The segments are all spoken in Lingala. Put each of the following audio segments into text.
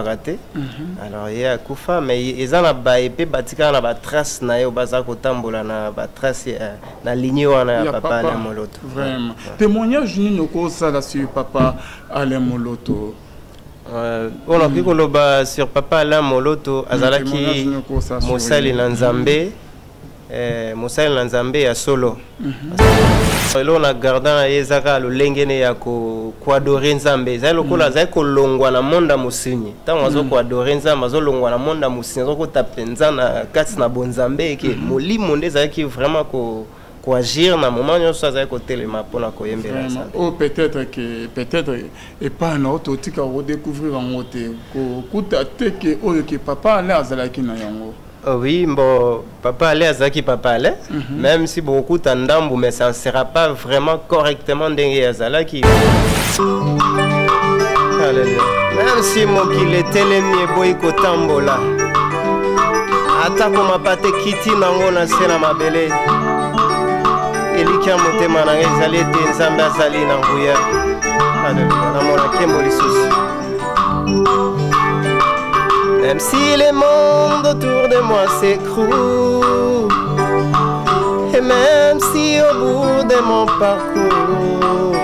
raté. Alors il y a Koufa, mais ils ont la épée batika na ba trace na yo baza ko tambola na ba trace na ligne wana ya papa Alain Moloto. Vraiment. Témoignage ni noko sala sur papa Alain Moloto. On a pu koloba sur papa Alain Moloto azalaki Mosali na Nzambe. Mosali na Nzambe ya solo. Solo na garda ezaka lo lengene ya ko adore Nzambe. Za lokola za ko longwa na monda musinyi. Tango azo ko adore Nzambe azo longwa na monda musinyi zo ko tapenza na kati na bonzambe ke molimo ndeza ki vraiment ko agir na moment nyonso za ko telema pona ko yembela Nzambe. Oh peut-être et pas na auto tika redécouvrir en moté ko kuta teke oyo ke papa ala azalaki na yango. Oui, bon, papa allait à Zaki papa allait, même si beaucoup t'endambu, mais ça ne sera pas vraiment correctement dingue à Zalaki. Même si moi qui l'était les miens boyko tambola, atako ma pate kiti nango na sena ma belle, elika mote mananga ezali te nzambe azali na nguya. Alléluia, na mona kemboli susi. Même si le monde autour de moi s'écroule, et même si au bout de mon parcours,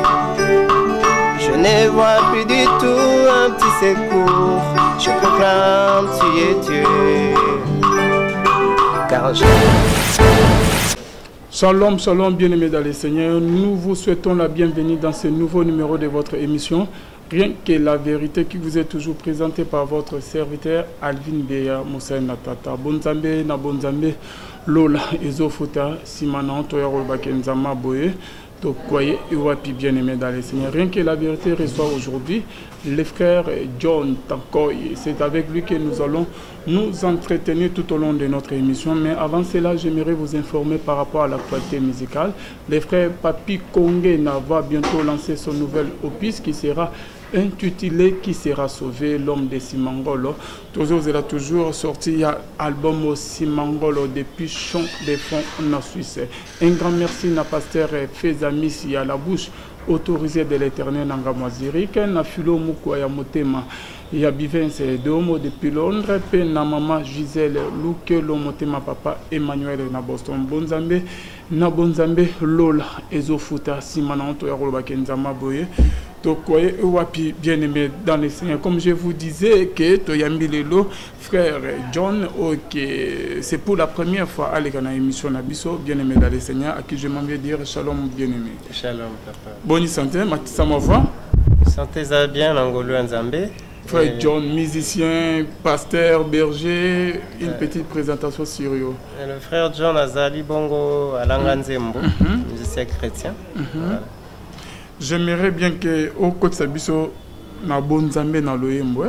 je ne vois plus du tout un petit secours, je proclame tu es Dieu, car je... Shalom, shalom, bien-aimés dans le Seigneur, nous vous souhaitons la bienvenue dans ce nouveau numéro de votre émission. Rien que la vérité qui vous est toujours présentée par votre serviteur Alvin Beya Moussa Natata. Bonzambe na bonzambe Lola Ezofuta Simana Toyaro Bakenzama Boye. Donc, croyez et bien aimé dans les Seigneurs. Rien que la vérité reçoit aujourd'hui le frère John Tankoy. C'est avec lui que nous allons nous entretenir tout au long de notre émission. Mais avant cela, j'aimerais vous informer par rapport à l'actualité musicale. Le frère Papi Kongé va bientôt lancer son nouvel opus qui sera intitulé Qui sera sauvé, l'homme de Simangolo. Toujours sorti l'album Simangolo depuis Champ de Fonds en Suisse. Un grand merci à pasteur Fezamissi à la bouche autorisée de l'éternel Nangamazirique, na Philo Mukwaya Motema. Il y a Bivens Domo depuis Londres, puis na maman Gisèle Lukelo Motema papa Emmanuel na Boston Bonzambe, na Bonzambe Lola Ezofuta Simana Antoyaroloba Kenzama Boye. Donc, wapi bien aimé dans les Seigneurs. Comme je vous disais que Toyambi Lelo, frère John, c'est pour la première fois à l'écran émission Nabiso, bien aimé dans les Seigneurs, à qui je m'en vais dire shalom bien aimé. Shalom papa. Bonne santé, Matissa Mova. Santé ça bien, Angolo Nzambe. Frère John, musicien, pasteur, berger, une petite présentation sur eux. Le frère John Azali Bongo Alanganzembo, musicien chrétien. Voilà. J'aimerais bien que au côté Sabiso na bonzambe na loyembo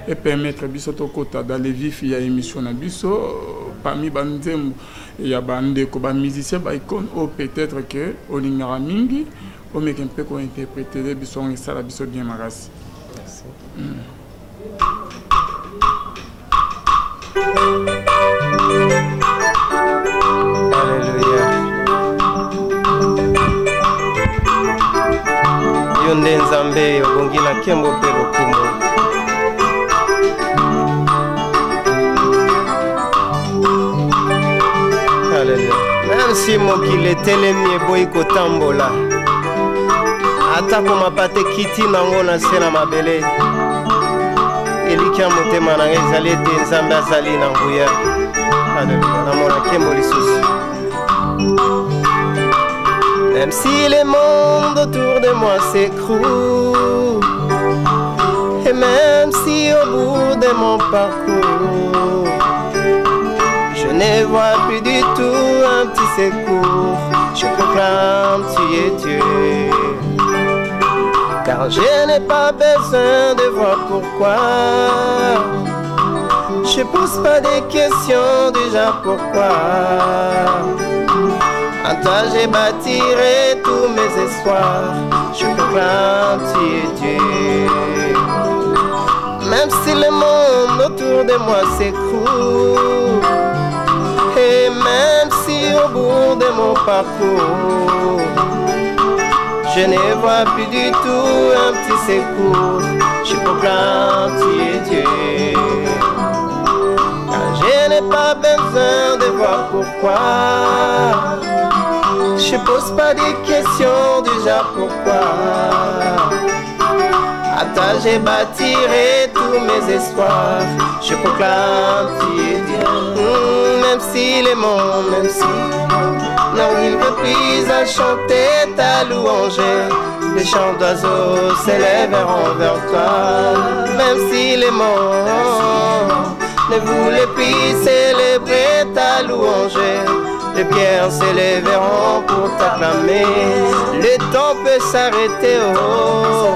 et permettre biso to kota dans les vifs il y a émission na biso parmi banzembo il y a bande ko ba musicien ba icône ou peut-être que olingara mingi o meke mpe ko interpréter biso on sala biso bien makasi. Merci. Alléluia. Yonde Nzambe yobongi na kembo pe lokumu. Alléluia. Même si mokili etelemi eboyi kotambola, atako mapate kiti nango na se na mabele, elika motema nanga ezali ete Nzambe azali na nguya. Alléluia. Namona kembo lisusu. Même si le monde autour de moi s'écroule, et même si au bout de mon parcours, je ne vois plus du tout un petit secours, je proclame tu es Dieu, car je n'ai pas besoin de voir pourquoi. Je pose pas des questions déjà pourquoi. En toi je bâtirai tous mes espoirs, je proclame tu es Dieu. Même si le monde autour de moi s'écroule, et même si au bout de mon parcours, je ne vois plus du tout un petit secours, je proclame tu es Dieu. pourquoi. Je pose pas des questions du genre pourquoi. À toi j'ai bâtiré tous mes espoirs. Je proclame tu es Dieu. Même si les monts, même si non, il veut plus à chanter ta louange. Les chants d'oiseaux s'élèveront vers toi. Même si les monts ne voulaient plus célébrer ta louange, les pierres s'élèveront pour t'acclamer. Le temps peut s'arrêter, oh,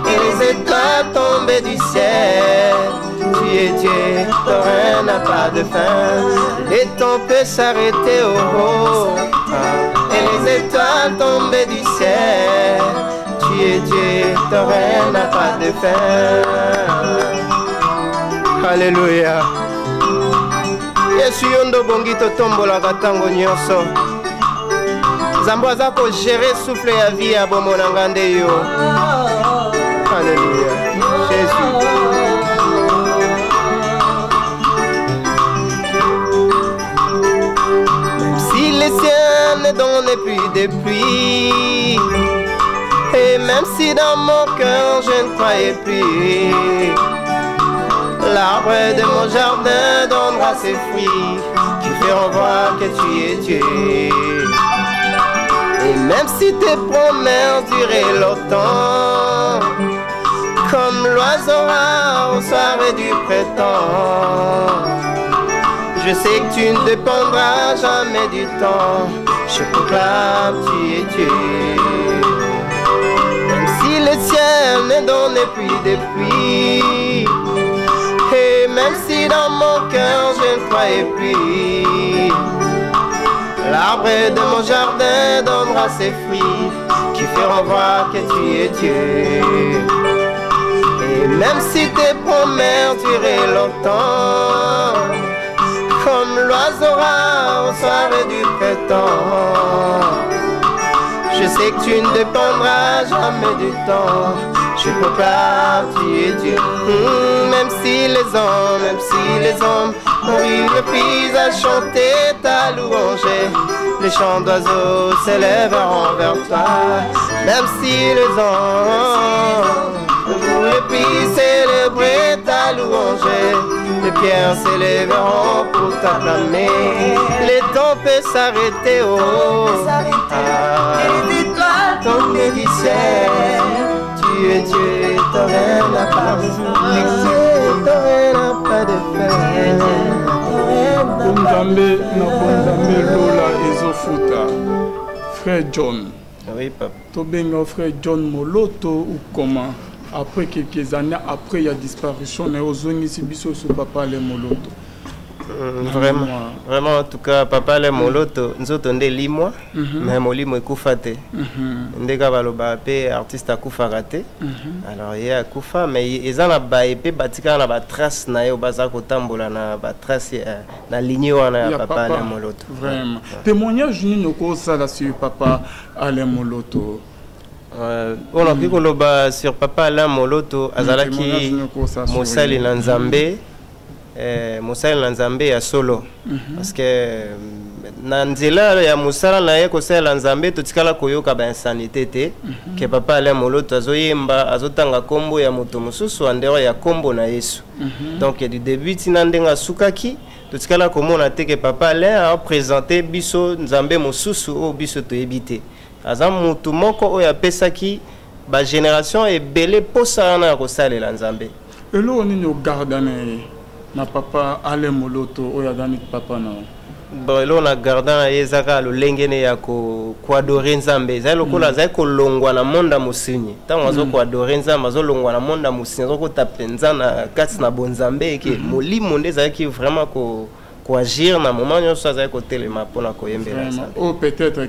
et les étoiles tomber du ciel. Tu es Dieu, ton règne n'a pas de fin. Le temps peut s'arrêter, oh, et les étoiles tomber du ciel. Tu es Dieu, ton règne n'a pas de fin. Alléluia. Yesu yondo bongi totombola katango nyonso. Nzambe aza ko gérer souffle ya vie ya bomona ngande yo. Alléluia. Jésus. Même si les cieux ne donnent plus de pluie, et même si dans mon cœur je ne croyais plus, l'arbre de mon jardin donnera ses fruits qui feront voir que tu es Dieu. Et même si tes promesses duraient longtemps, comme l'oiseau rare au soir du printemps, je sais que tu ne dépendras jamais du temps. Je proclame tu es Dieu. Même si le ciel ne donne plus de pluie, et même si dans mon cœur je ne croyais plus, l'arbre de mon jardin donnera ses fruits qui feront voir que tu es Dieu. Et même si tes promesses duraient longtemps, comme l'oiseau rare au soir du printemps, je sais que tu ne dépendras jamais du temps. Je proclame tu es Dieu. Même si les hommes n'arrivent plus à chanter ta louange, les chants d'oiseaux s'élèveront vers toi. Même si les hommes ne voulaient plus célébrer ta louange, les pierres s'élèveront pour t'acclamer. Les temps peuvent s'arrêter, oh, et les étoiles tomber du ciel. Tu es Dieu, ton règne n'a pas de fin. Ton règne n'a pas de fin. Nzambe na bonzambe lola ezofuta. Frère John. Oui, papa. Tobenga frère John Moloto ou comment? Après quelques années, après il y a disparition, on a osé biso sur papa le Moloto. Vraiment, vraiment, en tout cas, papa le Moloto, nous avons dit limo, mais molimo ekufate. Ndeka baloba pe artiste akufa raté. Alors il y a akufa, mais ils ont la baépé batika na ba trace na yo baza kotambola na ba trace na ligne wana papa le Moloto. Vraiment. Témoignage ni noko sala sur papa ale Moloto. On a pu koloba sur papa Alain Moloto azalaki mosali na Nzambe. Mosala na Nzambe ya solo parce que na nzela ya mosala na ye kosala na Nzambe totikala koyoka ba insanité te ke papa Alain Moloto azoyemba azotanga kombo ya moto mosusu andero ya kombo na Yesu. Donc du début tina ndenga sukaki totikala komona te ke papa Alain a présenté biso Nzambe mosusu o biso toyebite aza moto moko oyo apesaki ba génération ebele posa na kosalela Nzambe. Elo ni no gardane na papa ale Moloto oya dani papa na bon là on a gardé na yezaka lo lengene ya ko adorer Nzambe za lokola za ko longwa na monda musinyi tango zo ko adorer Nzambe zo longwa na monda musinyi zo ko tapenza na kati na bonzambe ke molimo ndeza ki vraiment ko agir na moment nyonso za ko telema pona ko yembela ça. Oh peut-être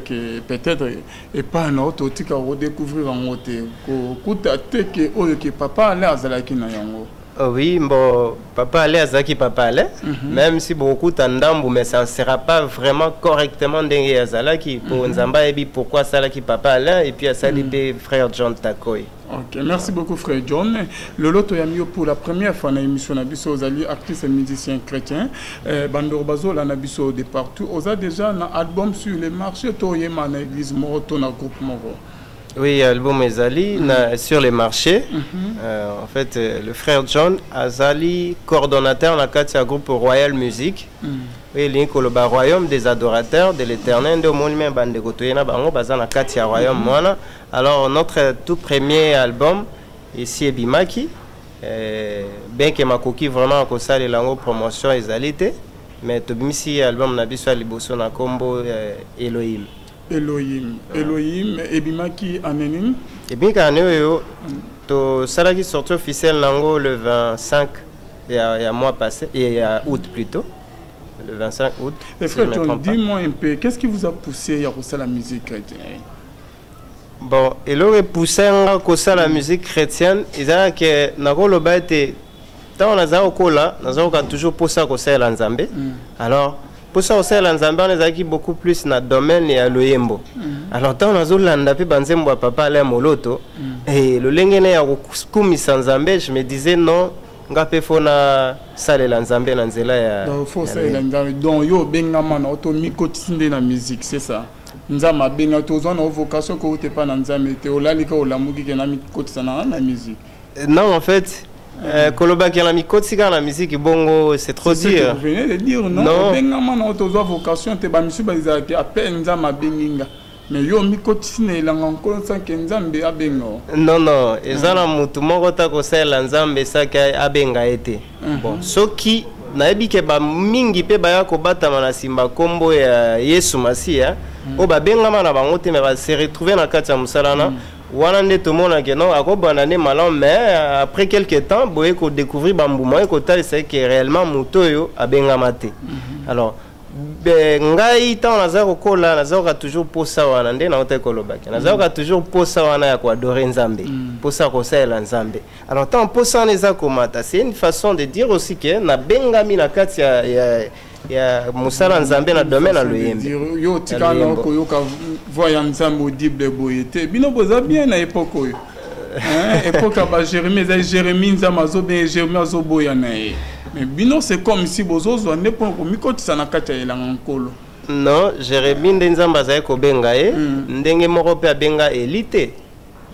et pas na auto tika redécouvrir en moté ko kuta te ke oyo ke papa ale azalaki na yango. Oui, bon, papa allait à Zaki, papa allait. Même si beaucoup t'endambu, mais ça ne sera pas vraiment correctement dengue à Zalaki. Pour Nzamba, et puis pourquoi Zalaki, papa allait, et puis à Salipe, frère John Takoy. Ok, merci beaucoup, frère John. Le lot Yamio pour la première fois dans l'émission Nabiso aux alliés artistes et musiciens chrétiens. Bandor Bazo, la Nabiso de partout. On a déjà un album sur les marchés, Toyema, dans l'église Moroto, dans le groupe Moro. Oui, album Ezali sur les marchés. En fait, le frère John Azali, coordonnateur dans le groupe Royal Music. Oui, le royaume des adorateurs de l'Éternel de monument bande kotoyena bango bazana kati ya royaume mwana. Alors notre tout premier album ici Ebimaki, bien que makoki vraiment ko sala lango promotion ezalité, mais tobimisi album na biso liboso na kombo Elohim. Elohim, Ebimaki anenin. Ebimaki aneyo to salaki sortie officielle nango le 25 il y a mois passé et août plutôt. Le 25 août. Et frère John, dis-moi un peu, qu'est-ce qui vous a poussé à faire la musique chrétienne? Bon, il aurait poussé à faire la musique chrétienne. Il a que Nagolo Baete, tant on a toujours poussé à faire l'Anzambe. Alors, pour ça, on a beaucoup plus dans le domaine de l'Oyembo. Alors, tant on a fait papa à Moloto, et le lengene a koumi sans Zambé, je me disais non. Ngape fona sale la nzambe na nzela ya faut sale la nzambe donc yo benga mana auto miko tsinde na musique c'est ça nzama benga to zona vocation ko te pas na nzambe te olalika olamuki ke na miko tsana na musique. Non en fait koloba ki na miko tsika na musique bongo c'est trop dur. Vous venez de dire non benga mana auto zo vocation te ba misu ba izaki appel nzama benginga. Mais yo mikotine la encore sans que nzambe abengo. Non non, ezala mutu moko ta ko sala nzambe saka abenga ete. Bon, soki na ebike ba mingi pe ba ya ko batama na simba kombo ya Yesu Masia, o ba benga mana bango te me ba se retrouver na kati ya musalana. Wana nde to mona ke non akobana ne malon mais après quelque temps boye ko découvrir bambuma ko tali c'est que réellement muto yo abenga mate. Alors ngai tant nazako kola nazako toujours posa wana nde na ote kolobaki nazako toujours posa wana ya ko adorer nzambe posa ko sala nzambe. Alors tant posa nezako mata c'est une façon de dire aussi que na bengami na kati ya musala nzambe na domaine na loyembe yo tikana ko yo ka voya nzambe audible boyete bino boza bien na époque oyo époque ba Jérémie nzamazo bien Jérémie azo boya na mais bino c'est comme si bozozo ne pas ko mikotisa na kati ya elanga nkolo. Non, Jérémie nzamba za ko benga ndenge moko pe abenga elite.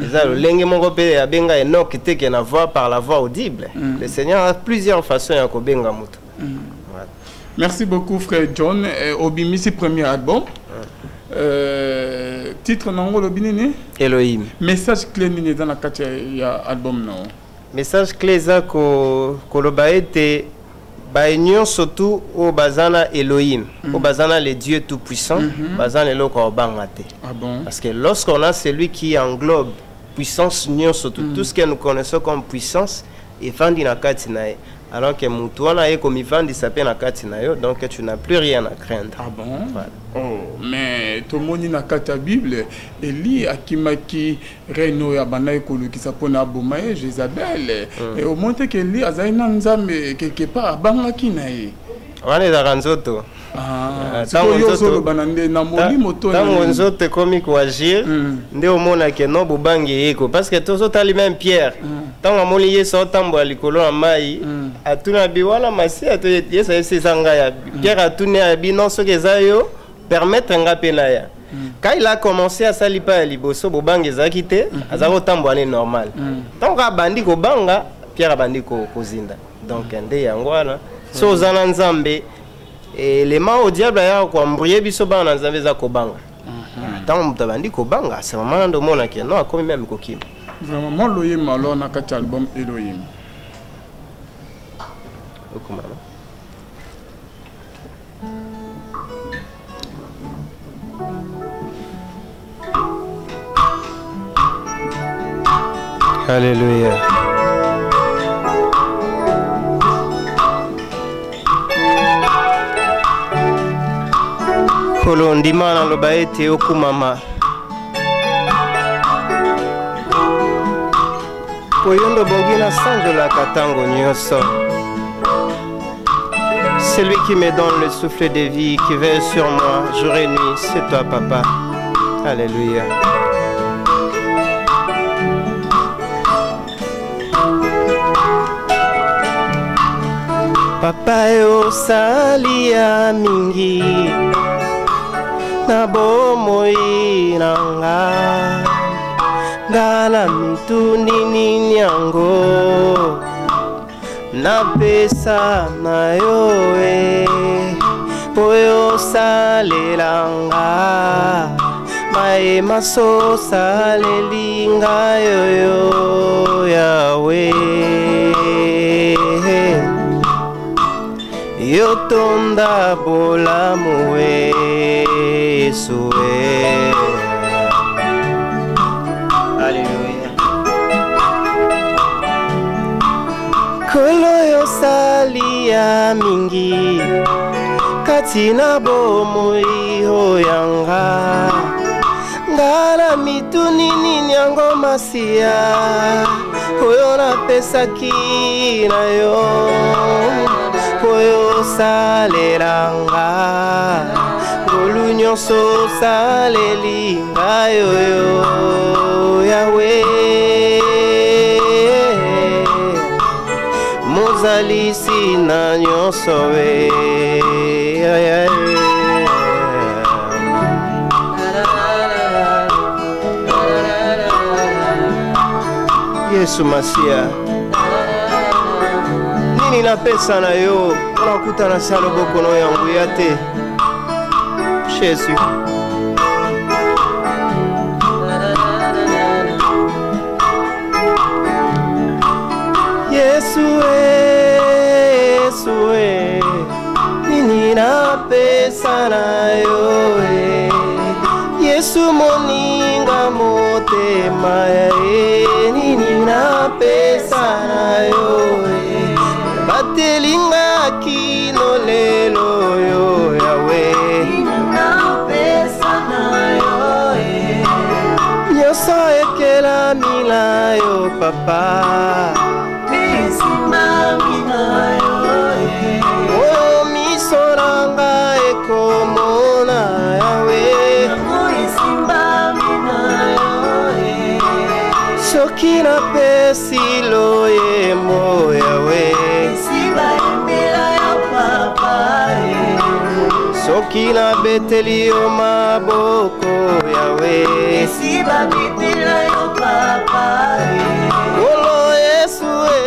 Ezalo lenge moko pe abenga Enoch te ke na voix par la voix audible. Le Seigneur a plusieurs façons ya ko benga mutu. Merci beaucoup frère John. Obimisi premier album. Titre nango lobinini Elohim. Message clé ni dans la kati ya album non. Message clé za ko kolobaete ba union surtout au bazana Elohim, au bazana le Dieu tout puissant, bazana le ko bangate. Ah bon? Parce que lorsqu'on a celui qui englobe puissance union surtout tout ce que nous connaissons comme puissance et vandi na kati nae. Alors que Moutouana est comme Ivan s'appelle na Katinayo, donc tu n'as plus rien à craindre. Ah bon? Voilà. Oh, mais tout le monde na kata Bible, Eli akimaki Reno ya banaï kolu qui s'appelle Aboumaye, Jézabel. Et au moment que Eli azaina nzambe quelque part bangaki nae. Wana za kanzoto. Tango nzoto komi ko agir nde omona ke no bobangi yeko parce que tozo tali même Pierre tango amoni yeso tambo alikolo na mai atuna biwala masi ato yeso esanga ya Pierre atuna abi non so kezayo permettre nga pena ya quand il a commencé à salipa liboso bobangi ezaki te azako tambo ane normal tango abandi ko banga Pierre abandi ko kozinda donc nde yango wana so zana nzambe et les mains au diable a quoi embrouiller biso ba na nzambe za kobanga tant mutabandi kobanga c'est vraiment ndo mona ki non comme même kokim vraiment Elohim alors na kati album Elohim okuma Alléluia. Kolo ndima na loba ete okumama Poyondo bongina sanjo la katango nyoso. C'est lui qui me donne le souffle de vie, qui veille sur moi jour et nuit. C'est toi, papa. Alléluia. Papa yo salia mingi na bomoi nanga ngala mituni ninyango na pesa na yoe poyo salelanga mae maso salelinga yoyo yawe yotonda bolamu Yesue. Alléluia. Kolo yo salia mingi katina bomoi hoyanga ngala mituni ninyango masia oyo napesaki na yo poyo saleranga ngolu nyonso salelinga yoyo yawe mozalisi na nyonso we Yesu Masia nini napesa na yo nakuta na salo bokono yangu ya te Jésus. Yesue nini napesa na yo Yesu moninga motema nini napesa na yo batelinga kino lelo yo yawe nyoso ekela mila yo papa o misoranga ekomona yawe soki napesi loyemo yawe soki nabeteli yo maboko yawe olo Yesue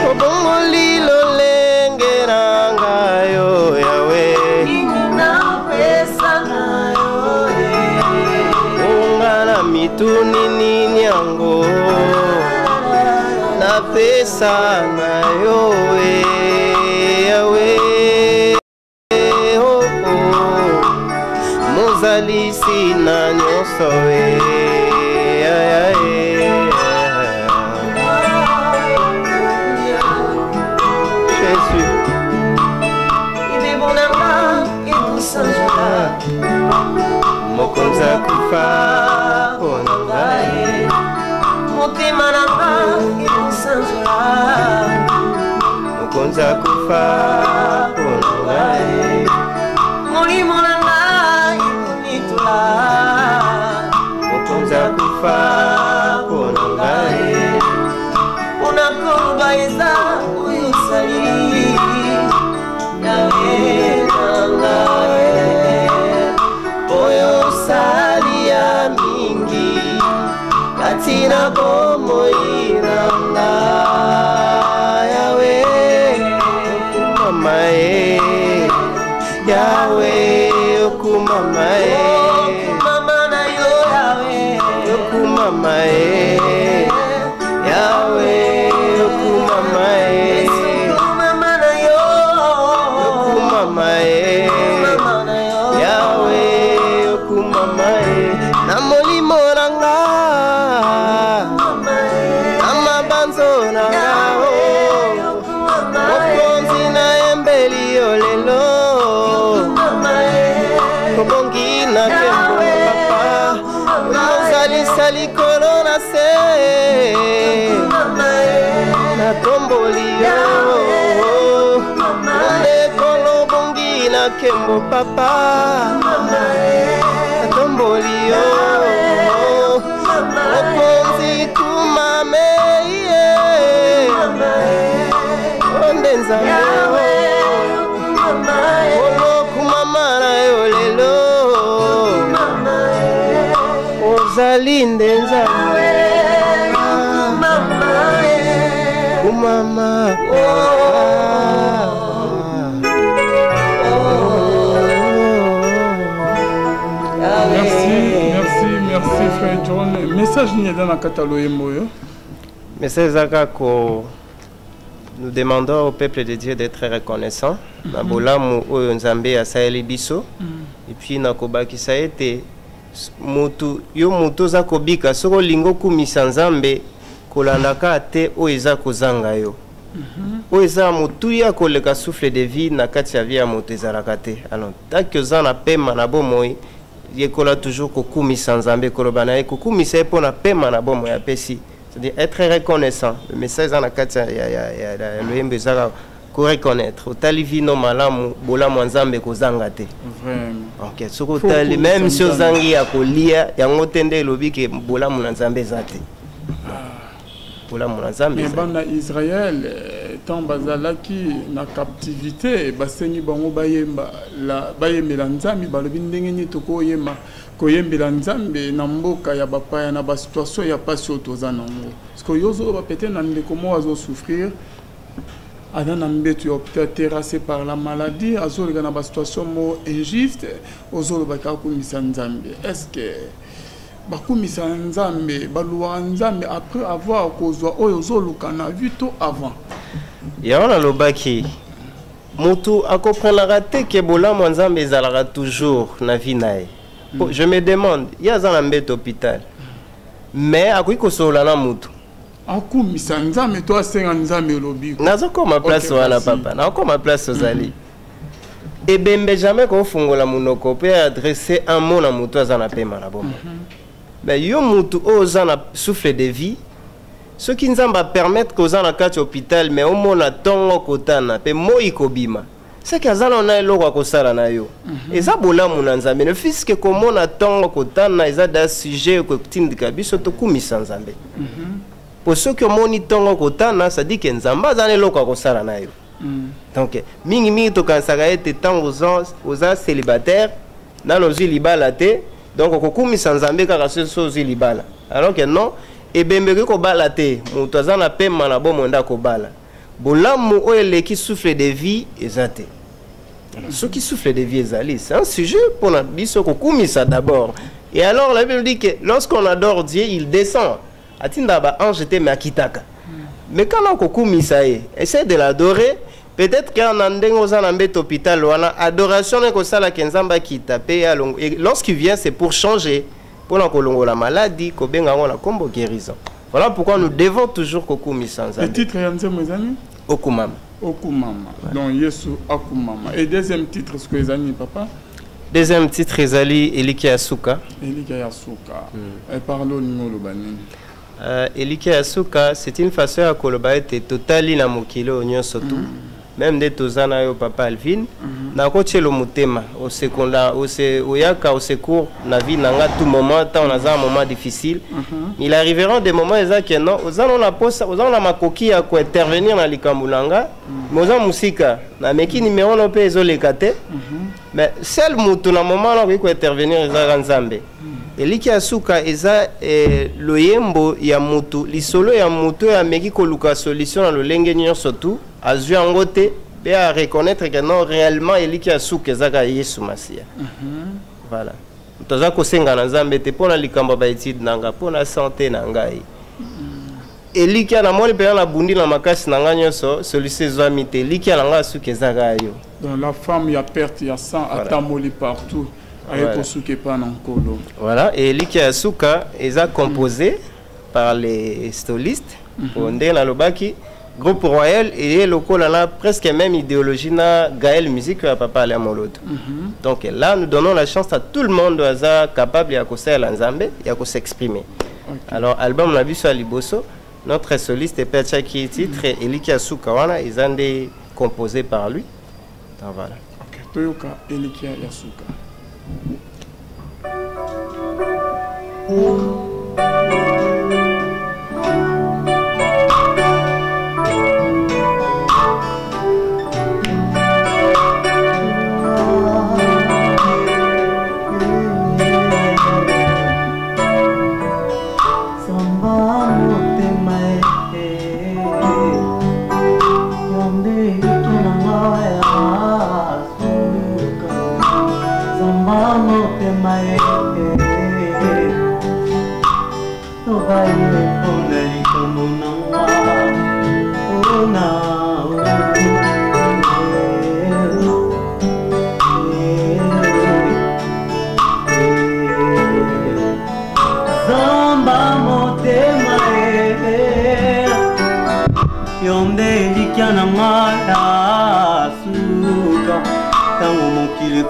obongoli lolengeranga yo yawe ungana mituni ninyango napesa na yo yawe mozalisi na nyonso Jésus mokonza kufa pona ngai motema nanga ekusanzola mokonza kufa pona ngai molimo nanga ekunitula mokonza kufa pona ngai pona koloba eza oyo osali yawe nanga oyo osali ya mingi katina bomoi nanga yawe okumama yawe okumama okumama na yo yawe okumama yawe okumama okumama na yo okumama yawe okumama na molimo nanga amabanzo nanga mokonzi na embeli yo lelo obongi na Kombo papa Tomboli yo Oponzi kumame Onde nzambe Olo kumama na yo lelo Ozalinde nzambe Kumama Merci frère John. Message n'y est dans la catalogue moyo. Message Zakako. Nous demandons au peuple de Dieu d'être reconnaissant. Nabolamu oyo nzambe asaeli biso. Et puis nakobaki sa été mutu yo mutu za kobika soko lingo kumisa nzambe kolandaka te oyo eza kozanga yo. Oyo eza mutu ya koleka souffle de vie na kati ya vie ya mutu ezalaka te. Alors tant que za na pema na bomoi yekola toujours kokumisa nzambe koloba na ye kokumisa ye pona pema na bomoi ya pesi. C'est-à-dire être reconnaissant. Le message en akati ya loyembe ezaka ko reconnaître. Otali vino malamu bolamu nzambe kozanga te. Vraiment. OK, soko tali même si ozangi ya kolia yango tende lobi ke bolamu na nzambe zate. Bolamu na nzambe. Mais bana Israël tant bazalaki na captivité basengi bango bayemba la bayembela nzambe balobi ndenge ni tokoyema koyembela nzambe na mboka ya bapaya na ba situation ya pasi otoza nango. Parce que yozo ba peut-être na ndeko mo azo souffrir Adam Ambetu peut-être terrassé par la maladie, azol gana ba situation mo injuste, ozolo bakaku misanzambe. Est-ce que bakumisa nzambe baluwa nzambe après avoir kozwa oyo ozolo kana vu tout avant? Ya wana lobaki mutu akoprendra te ke bolamu nzambe ezalaka toujours na vie nae. Je me demande, il y a un embêté hôpital. Mais à quoi kosola na mutu? Aku misanza mais toi c'est nzambe lobi. Nazo ko ma place wana papa. Na ko ma place ozali. Et bembe jamais ko fungola munoko pe adresser un mot na mutu azana pema na bomba. Mais yo mutu ozana souffle de vie. Ce qui nzamba permettre kozana kati hôpital mais au mona tongo kotana pe moi kobima. C'est que azana na eloko akosala na yo. Eza bolamu na nzambe. Le fils que komona tongo kotana eza da sujet ko tindika biso to kumisa nzambe. Pour ceux qui ont tongo kotana ça dit que nzamba azana eloko akosala na yo. Donc mingi to kansaka ete tango oza célibataire na nozi libala te donc kokumisa nzambe kaka sozi libala. Alors que non et bembeke ko balate mutu azana pema na bomo nda ko bala. Bolamu oyo qui souffle de vie ezate. Ce qui souffle de vie ezali, c'est un sujet pour la biso kokumisa d'abord. Et alors la Bible dit que lorsqu'on adore Dieu, il descend. Atinda ba ange te mais akitaka. Mais quand on kokumisa essaie de l'adorer. Peut-être qu'en andengo za na mbet hôpital wana adoration ko sala kenzamba kita pe alongo. Et lorsqu'il vient c'est pour changer, pour la kolongo la maladie, ko benga ngona kombo guérison. Voilà pourquoi nous devons toujours kokumisa nzambe. Le titre yanze mes amis Okumama. Okumama. Donc Yesu Okumama. Et deuxième titre ce que les amis papa? Deuxième titre ezali Eliki Asuka. Eliki Asuka. Et parlons nous bani. Eliki Asuka, c'est une façon à koloba ete totali na mokilo nyonso tout. Même des tozana yo papa Alvin na kochelo mutema au secondaire au yaka au secours na vie nanga tout moment tant on a un moment difficile il arrivera des moments exacts non aux on la poste aux on la makoki ya ko intervenir na likambulanga mais aux musika na meki numéro no pe ezolekate mais seul mutu na moment là ko intervenir ezaka nzambe Eliki Asuka eza loyembo ya mutu lisolo ya mutu ya meki koluka solution na lolenge nyonso tout azui angote be à reconnaître que non réellement Eliki Asuka ezaka Yesu Masia. Voilà. Toza ko senga na nzambe te pona likamba ba étude nanga pona santé na ngai. Eliki na moni pe na bundi na makasi na nga nyonso celui-ci zwami te Eliki na nga Asuka ezaka yo. Dans la femme il y a perte il y a sang atamoli partout. Voilà, et Eliki Asuka est composé par les stolistes pour Ndena Lobaki, groupe royal et le a presque même idéologie na Gaël musique à papa Alain Moloto. Donc là nous donnons la chance à tout le monde d'être capable de s'exprimer et s'exprimer. Alors album la biso Liboso, notre soliste est Pecha qui titre Eliki Asuka wana ils ont composé par lui. Donc voilà. Toyoka Elikia Yasuka.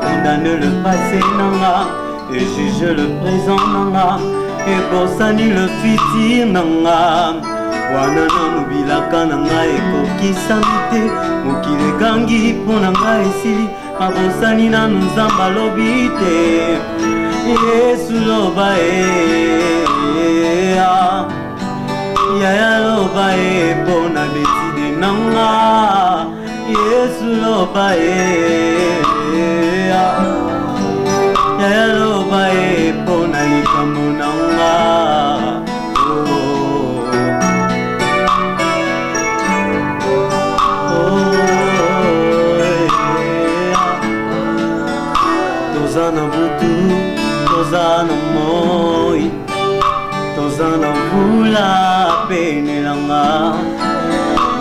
Condamne le passé nanga et juge le présent nanga et bosani le futur nanga wana nanubilaka nanga ekokisami te mokili ekangi mpo nanga esili abosani nanu nzambe alobi te Yesu loba yaya loba mpo na deside nanga Yesu loba Hello, bye, Bonali, Kamunanga. Tozana Butu, Tozana Moi, Tozana Vula, Penelanga.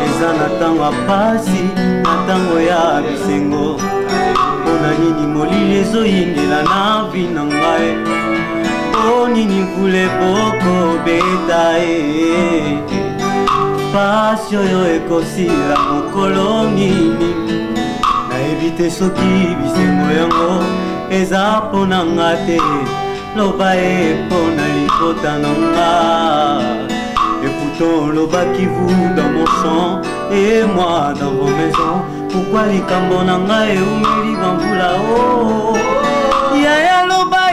Ezana Tanga Pasi, Natango ya Bisengo. Nini molili ezoyingela na vi na ngai o nini vule boko beta pasi oyo ekosila mokolo nini nayebi te soki bisengo yango eza mpo na nga te loba mpo na libota na nga et pourtant lobaki vous dans mon champ et moi dans vos maisons. Pourquoi les Kambonanga et Umeli Bambula oh Yaya Loba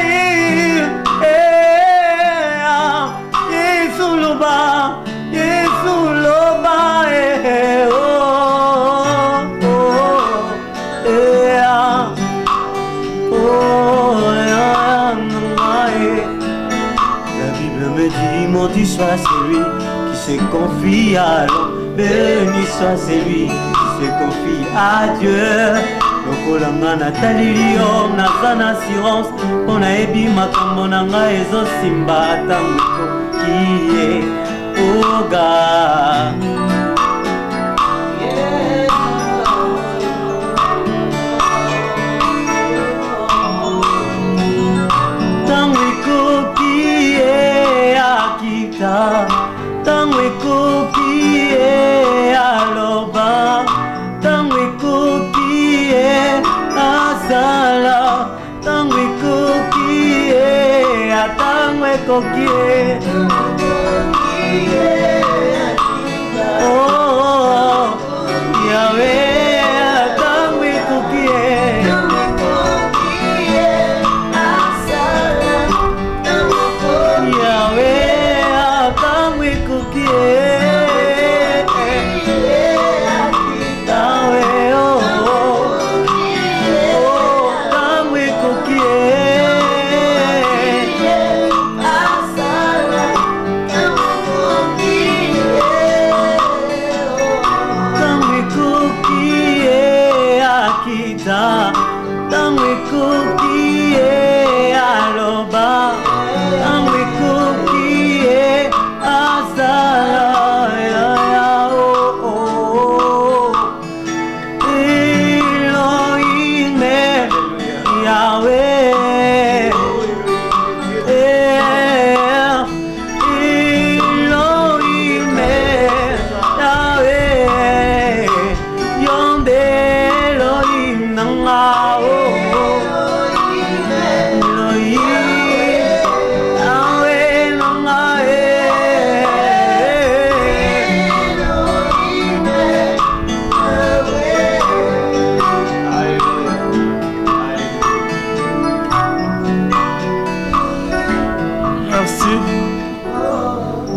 Yesu Loba oh La Bible me dit maudit soit celui qui se confie à l'homme, béni soit celui se confie à Dieu. Lokolanga natalilio naza na assurance mpona yebi makambo na ngai ezosimba ntango ekoki oga ntango ekoki akita ntango ekoki aloba tango ekoki asala tango ekoki atango ekoki oh yawe tango ekoki asala yawe tango ekoki tango ekoki aloba tango ekoki asala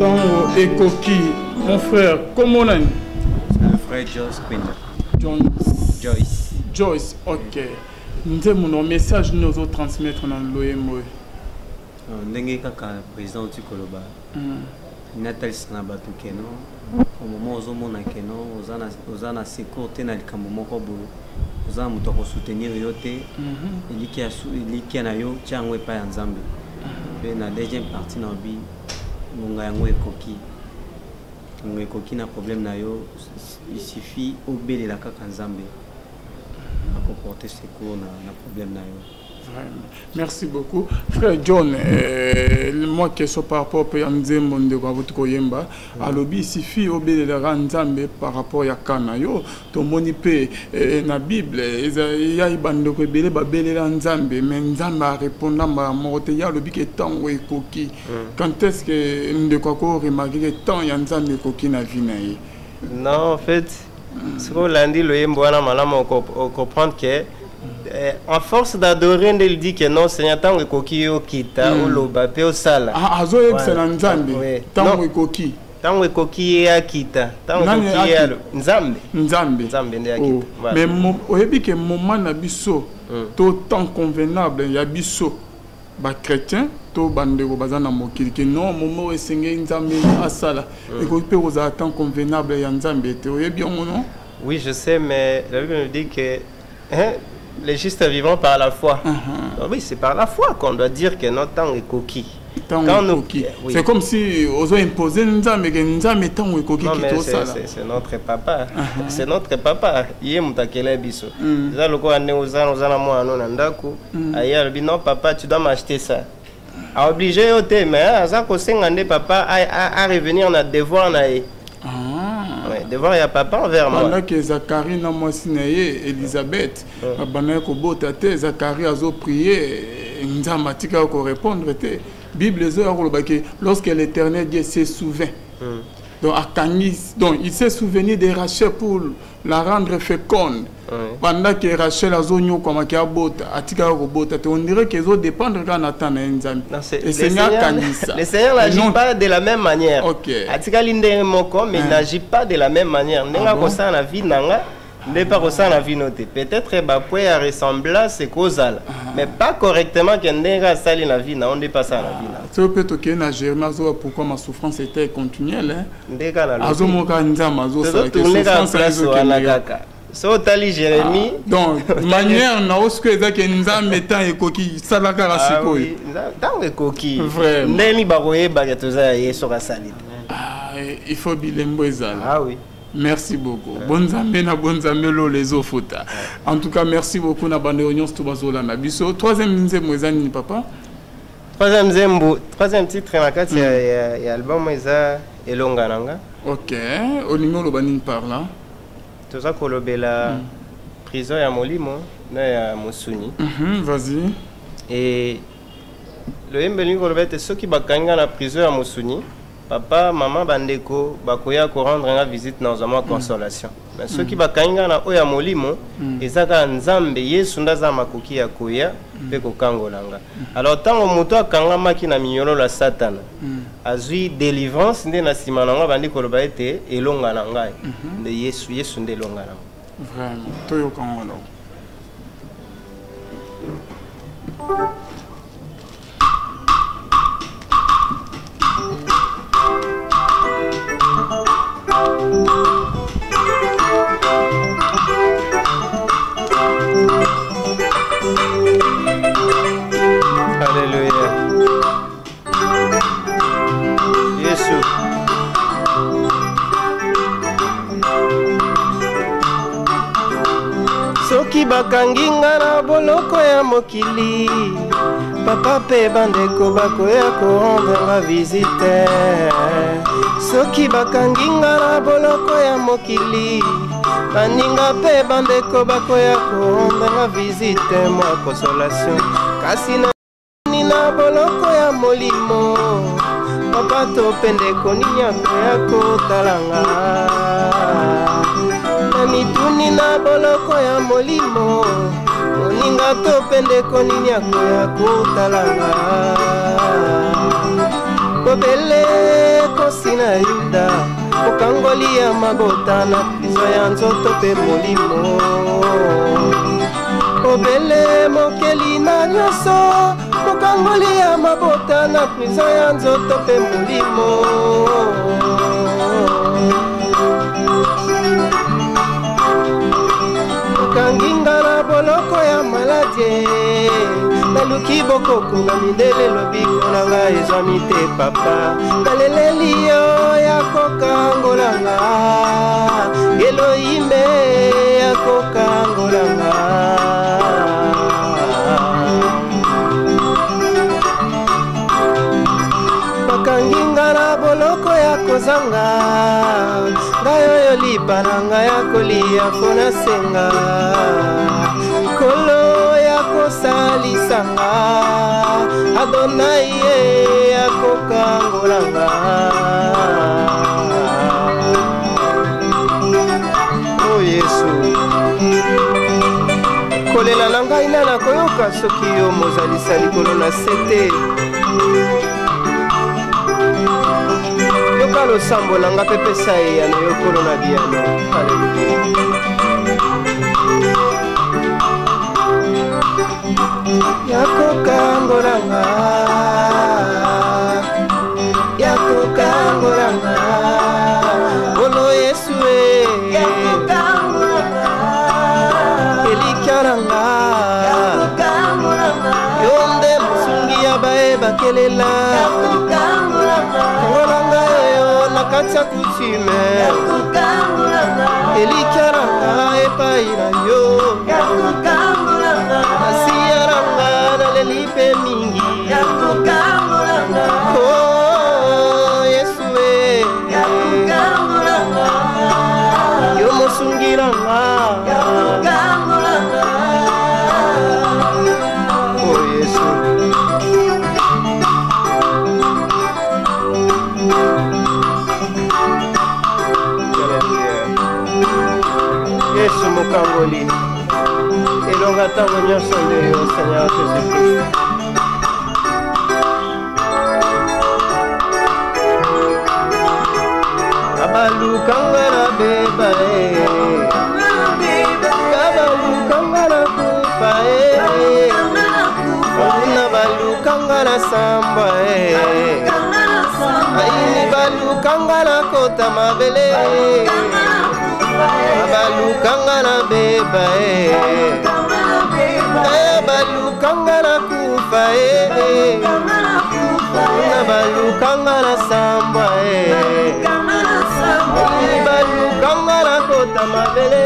Tango et Koki, mon frère, comment on a? Le frère Joyce Quenda. Joyce, ok. Nous avons un message nous autres transmettre dans l'OMO. Ndenge kaka président du Koloba. Natal Sanabatu Keno. Au moment où on a Keno, aux ana secours na likambo moko bo. Aux ana mutoko soutenir yote. Il qui a nayo tiangwe pa ya Nzambe. Et na deuxième partie na bi ngonga yango ekoki. Ngonga ekoki na problème na yo, il suffit obelela kaka Nzambe. À comporter secours na problème na yo. Merci beaucoup. Frère John, moi question par rapport à Nzembo Ndeko Avutuko Yemba, alobi il suffit obelela Nzambe par rapport à Kanayo, to moni pe na Bible, il y a ibandoko ebele babelela Nzambe, mais Nzambe a répondre à mote ya alobi que temps we koki. Quand est-ce que Ndeko ko remarquer que temps ya Nzambe koki na vie na ye? Non, en fait, ce qu'on l'a dit le Yembo ana malama on comprendre que en force d'adorer, il dit que non, Seigneur, tant que koki yo kita, ou loba pe o sala. Ah, azo excellent Nzambe. Tant que koki. Tant que koki ya kita, tant que koki ya Nzambe. Nzambe nde ya kita. Mais oyebi que moment na biso, to temps convenable ya biso ba chrétien, to bandeko bazana mokili que non, moment esengé Nzambe asala. Et ko pe oza temps convenable ya Nzambe te oyebi on non? Oui, je sais, mais la Bible nous dit que les justes vivants par la foi. Oui, c'est par la foi qu'on doit dire que notre temps est coquille. C'est comme si on a imposé Nzambe que Nzambe est temps est coquille. C'est notre papa. C'est notre papa. Il est mutakele biso. Ça le quoi ane ozana moi non ndako. Ailleurs dit non papa tu dois m'acheter ça. A obligé au thème mais ça ko sengande papa à revenir na devoir na e. Devant ya papa envers moi. Pendant que Zacharie n'a moi signé Elisabeth, pendant que Botate Zacharie a prié, Nzamatika ko répondre te. Bible que lorsque l'Éternel Dieu s'est souvenu. Donc il s'est souvenu de Rachel pour la rendre féconde. Pendant que Rachel a zonyo comme qui a bota, atika ko bota, on dirait que zo dépendre quand Nathan et Nzambe. Le Seigneur n'agit pas de la même manière. Atika linde moko mais il n'agit pas de la même manière. Nenga ko sa na vie nanga, ne pas ko sa na vie noté. Peut-être ba poe à ressemblance c'est causal, mais pas correctement que nenga sali na vie na on dépasse ça na vie na. C'est peut-être que na Jérémie zo pourquoi ma souffrance était continuelle Ndeka na. Azo moka Nzamba zo sa que souffrance est so tali Jérémie donc manière na oske za ke Nzambe temps ekoki salaka la sikoyi tant ekoki ndeni bakoye bagatoza yeso ka salite il faut bilembo ezala. Ah oui. Merci beaucoup. Bonne Nzambe na bonne Nzambe lo les ofota. En tout cas merci beaucoup na bande réunion to bazola na biso. Troisième nzembo ezani papa. Troisième titre na kati ya album eza Elonga nanga. OK, olingo lo banini par là. Toza kolobela prison ya Molimo na ya Musuni. Vas-y. Et le yembeli kolobete soki bakanga na prison ya Musuni, papa, maman bandeko bakoya ko rendre nga visite na zama consolation. Mais soki bakanga na oya Molimo, ezaka Nzambe Yesu ndaza makoki ya koya pe ko kangolanga. Alors tango moto akanga maki na minyolo la Satan. Azui délivrance nde na sima na nga bandi koloba ete elonga na ngai. De Yesu nde elonga na. Vraiment, toyo kangolo. Alléluia. Yesu. Soki bakangi nga na boloko ya mokili, papa pe bandeko bakoya ko rendre nga visite. Soki bakangi nga na boloko ya mokili, baninga pe bandeko bakoya ko rendre nga visite mwa consolation. Kasi na boloko ya Molimo, papa to pendeko ninya koya kotalanga. Mituni na boloko ya Molimo, moninga to pendeko ninya koya kotalanga. Kobele kati na Yuda mokangoli ya mabota na prizo ya nzoto pe molimo obele mokeli na nyonso mokangoli ya mabota na prizo ya nzoto pe molimo kanginga na boloko ya maladie naluki bokoko na mindele lobiko na ngai ezwami te papa naleleli yo ya kokangolanga Elohime ya kokangolanga bakanginga na boloko ya kozanga ngai oyo lipananga ya kolia mpona senga kolo ya kosalisanga Adonai ye ya kokangolanga o Yesu kolela na ngai nana koyoka soki yo mozalisa likolo na sete yoka losambo na nga pepesa ye yano yokolo na biano Haleluya yakokangolanga yakokangolanga olo Yesu elikaranga yonde musungi ya bae bakelela kangolanga yoyo na kati ya kutume elikaranga epai na yo asiyaranga nalelipe mingi oh Yesu yo mosungiranga oh Yesu Yesu mokangoli elonga ntango nyonso nde yo Seigneur Jésus-Christ abalukanga na beba abalukanga na kufa na balukanga na samba aini balukanga na kota mabele abalukanga na beba abalukanga na kufa na balukanga na samba balukanga na kota mabele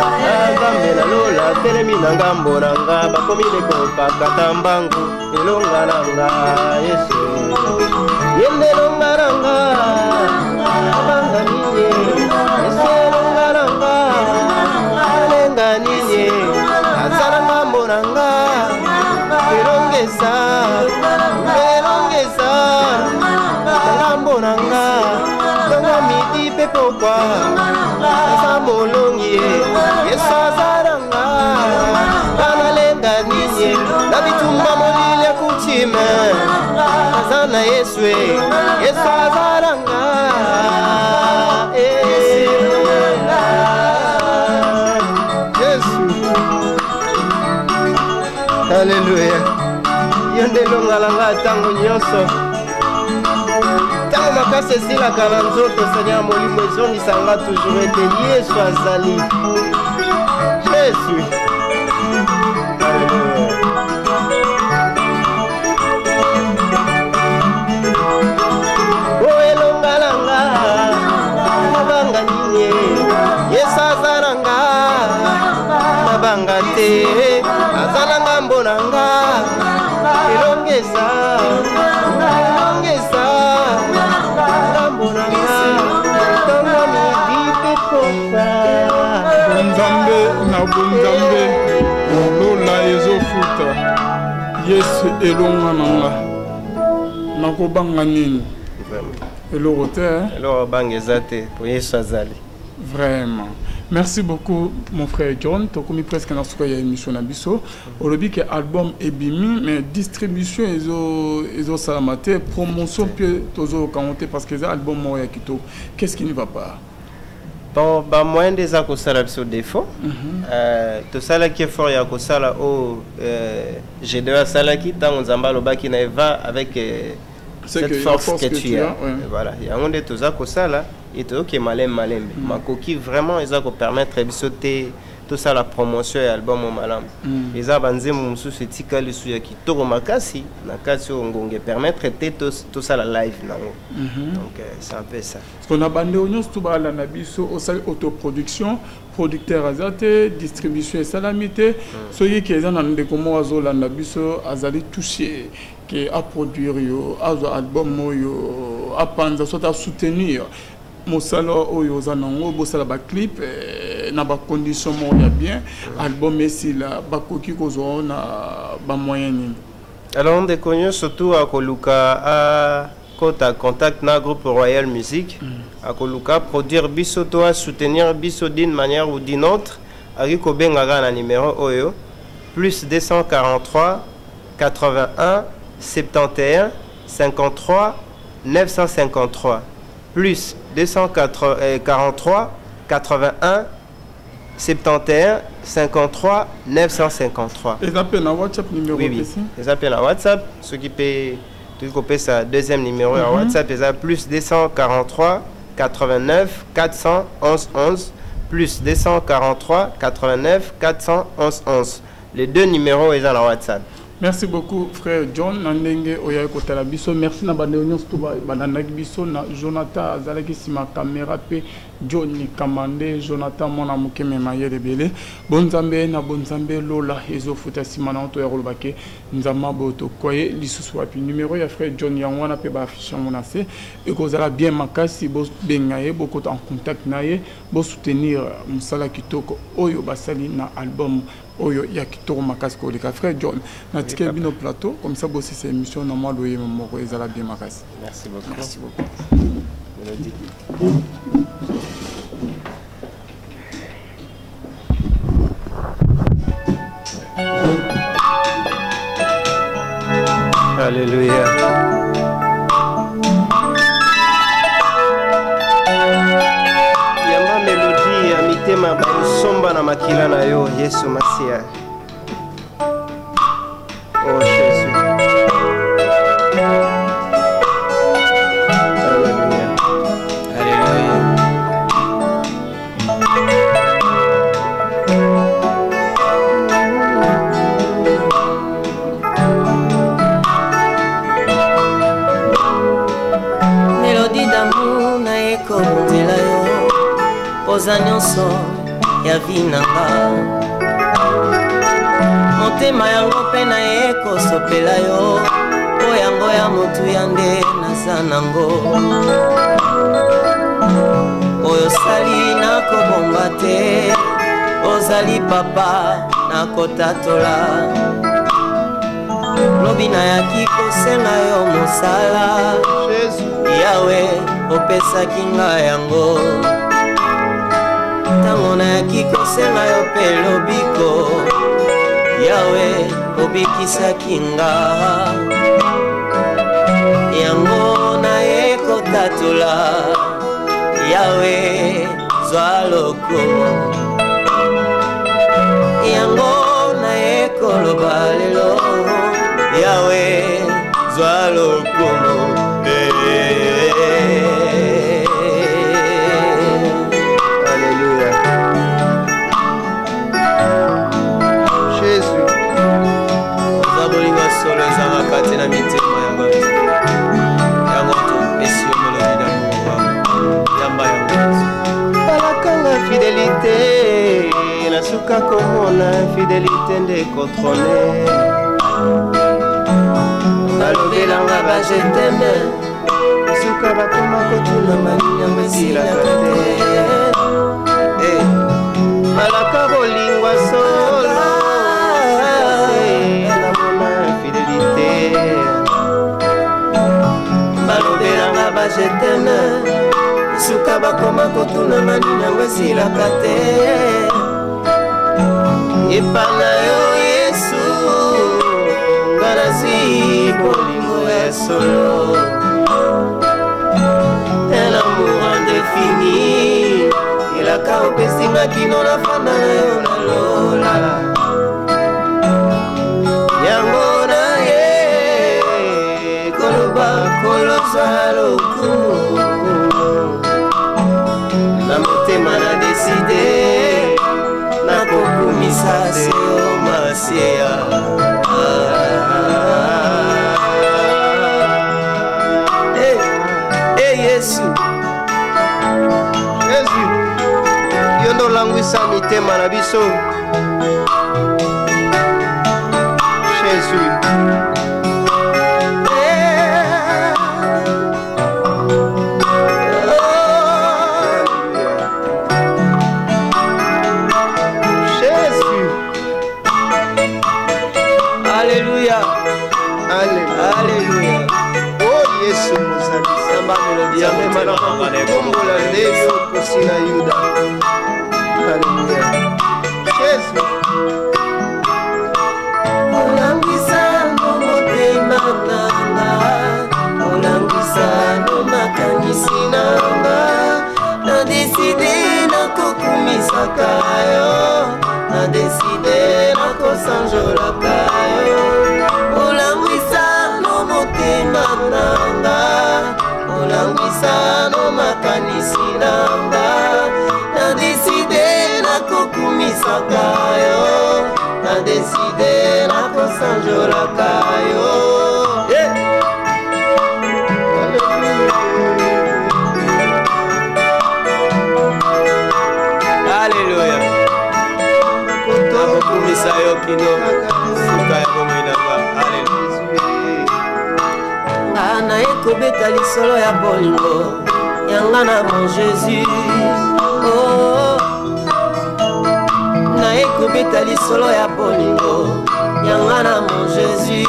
Nzambe na lola telemi na ngambo na nga bakomi lekopakata mbangu elonga na nga Yesu yende elonga na nga abanga ninye Yesu elonga na nga alenga ninye azala ngambo na nga elongesa ngambo na nga tonga midi pe pokwa eza molongi Yesu azalanga analenga ninye na bitumba molili ya kutime aza na Yesu Yesu azalanga Yesu Haleluya yonde longalanga ntango nyonso ntango makasi esilaka na nzoto Seigneur molimo ezongisanga toujours ete Yesu azali Yesu o elongalanga mabanga ninye Yesu azalanga mabanga te azalanga mbonanga elongesa Bonzambe na bonzambe lola ezofuta Yesu elonga nanga nakobanga nini eloko te eloko banga eza te po Yesu azali vraiment Merci beaucoup, mon frère John. Tu as commis presque dans ce qu'il y a une émission Nabiso. Au début, que l'album est bimi, mais distribution et salamate, promotion, puis toujours commenter parce que l'album Moya Kito. Qu'est-ce qui ne va pas? Bon, bah, moyen des accords sur défaut. Tout ça là qui est fort, il y a ça là où j'ai deux ça là qui tant on zamba le bas qui va avec cette force que tu as. Voilà, il y a un de tout ça que ça là. Et tout qui est malin. Ma coquille vraiment, ils ont permettre de sauter tout ça la promotion et album au malam. Ils ont banzé mon sous ce tika le sous qui toro makasi, nakasi ongonge permettre de tout ça la live donc c'est un peu ça. Ce qu'on a bandé au nyos tout bas la nabiso au salle autoproduction, producteur azate, distribution et salamité. Soyez qui est dans des comment azo la nabiso azali touché qui a produire yo, azo album yo, a panza soit à soutenir. Mosala oyo zanango bosala ba clip na ba condition mo ya bien album ici la ba koki kozo na ba moyen ni. Alors on déconne surtout à Koluka à Kota contact na groupe Royal Music à Koluka produire biso toi soutenir biso d'une manière ou d'une autre avec Kobenga na numéro oyo plus 243 81 71 53 953 plus 243 81 71 53 953. Et appelle à WhatsApp numéro. Oui. Les appels à WhatsApp, ce qui peut couper sa deuxième numéro à WhatsApp, c'est plus 243 89 411 11 plus 243 89 411 11. Les deux numéros sont à WhatsApp. Merci beaucoup, frère John. Nandenge Oya Kotala Biso. Merci na Bandeonion Stuba Bananak Biso na Jonathan Azalaki Sima caméra pe Johnny Kamande Jonathan Mona Mukeme Mayele Bele. Bonzambe na Bonzambe Lola Ezo Futa Simana Oto Yarolbake Nzama Boto Koye Lisusu Wapi. Numéro ya frère John Yangwana pe ba affiche monacé. Et kozala bien makasi bo bengaye beaucoup en contact naye bo soutenir Musala Kitoko Oyo Basali na album Oyo ya Kitoko makasi ko leka frère John. Na tike bino plateau comme ça bossi cette émission na moi loye moko ezala bien makasi. Merci beaucoup. Merci beaucoup. Mélodie. Alléluia. Yamba mélodie ya mitema basomba na makila na yo Yesu Masia. Oh Jésus. Alléluia. Alléluia. Mélodie d'amour na ekobondela yo poza nyonso ya vinanga motema yango mpe na ekosopela yo po yango ya motu ya nde naza nango oyo sali nakobomba te ozali papa nakotatola lobi nayaki kosenga yo mosala yawe opesaki ngai yango ntango nayaki kosenga yo mpe lobiko yawe obikisaki nga yango naye kotatola yawe zwa lokumu yango naye koloba lelo yawe zwa lokumu Alléluia. Jésus. Zabolinga solo ezanga kati na mitema ya bato yango topesi yo melodi d'amour yamba yango Balakanga fidélité nasuka komona fidélité nde kotrone balobelanga bajeteme suka bakoma kotuna yango esilaka te balaka bolingwa solo namona fidélité balobelanga bajeteme suka baninga bakoma kotuna manini yango esilaka te epa na yo Yesu nga nazwi bolingo ya solo un amour indéfini elaka opesinga kino na fanda na yo na lola yango na ye koloba kolozwa lokumu na motema na deside nakokumisa seo masieya Yesu Yesu yo ndo langwisa mitema na biso Jésus na deside na kosanjolaka yo olangwisa no motema nanga olangwisa no makanisi nanga na deside na kokumisaka yo na deside na kosanjolaka yo Misayo kino suka ya bomoinanga Alléluia na ekobeta lisolo ya bolingo yanga na mon Jésus oh na ekobeta lisolo ya bolingo yanga na mon Jésus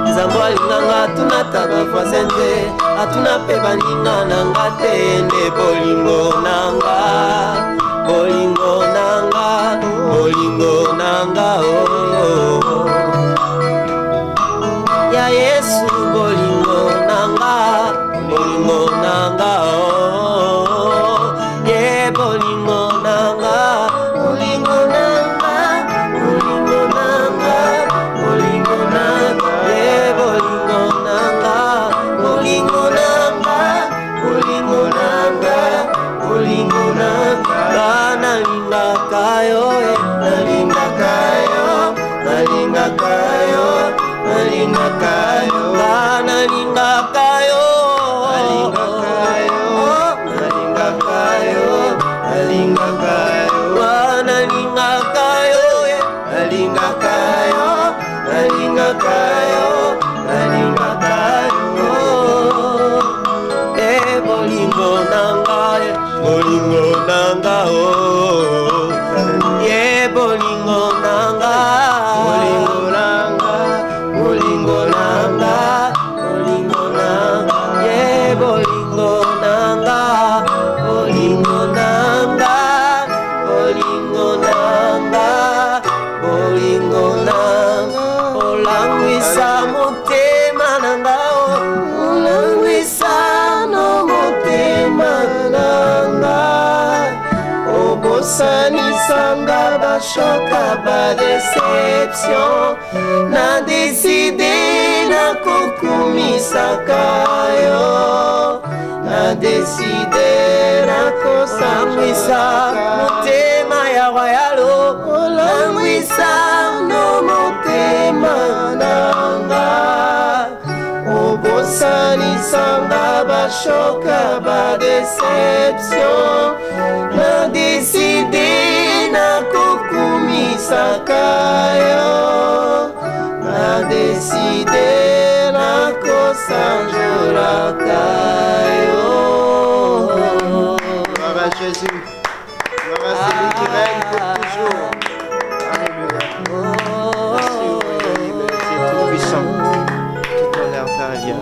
Nzambo alinganga atuna taba voisin te atuna pe baninga nanga te nde bolingo nanga bolingo nanga oh ya Yesu bolingo nanga oh ye bolingo nanga bolingo nanga ye bolingo nanga nalingaka yo Sanisanga bashoka ba deception na deside na kokumisaka yo na deside na kosamwisa motema ya royalo olangwisa no motema nanga obosanisanga bashoka ba deception na deside na kokumisaka yo na deside na kosanjolaka yo. Gloire à Jésus, gloire à celui qui règne pour toujours. Alléluia. Merci, c'est tout puissant. Tout honneur t'arrive.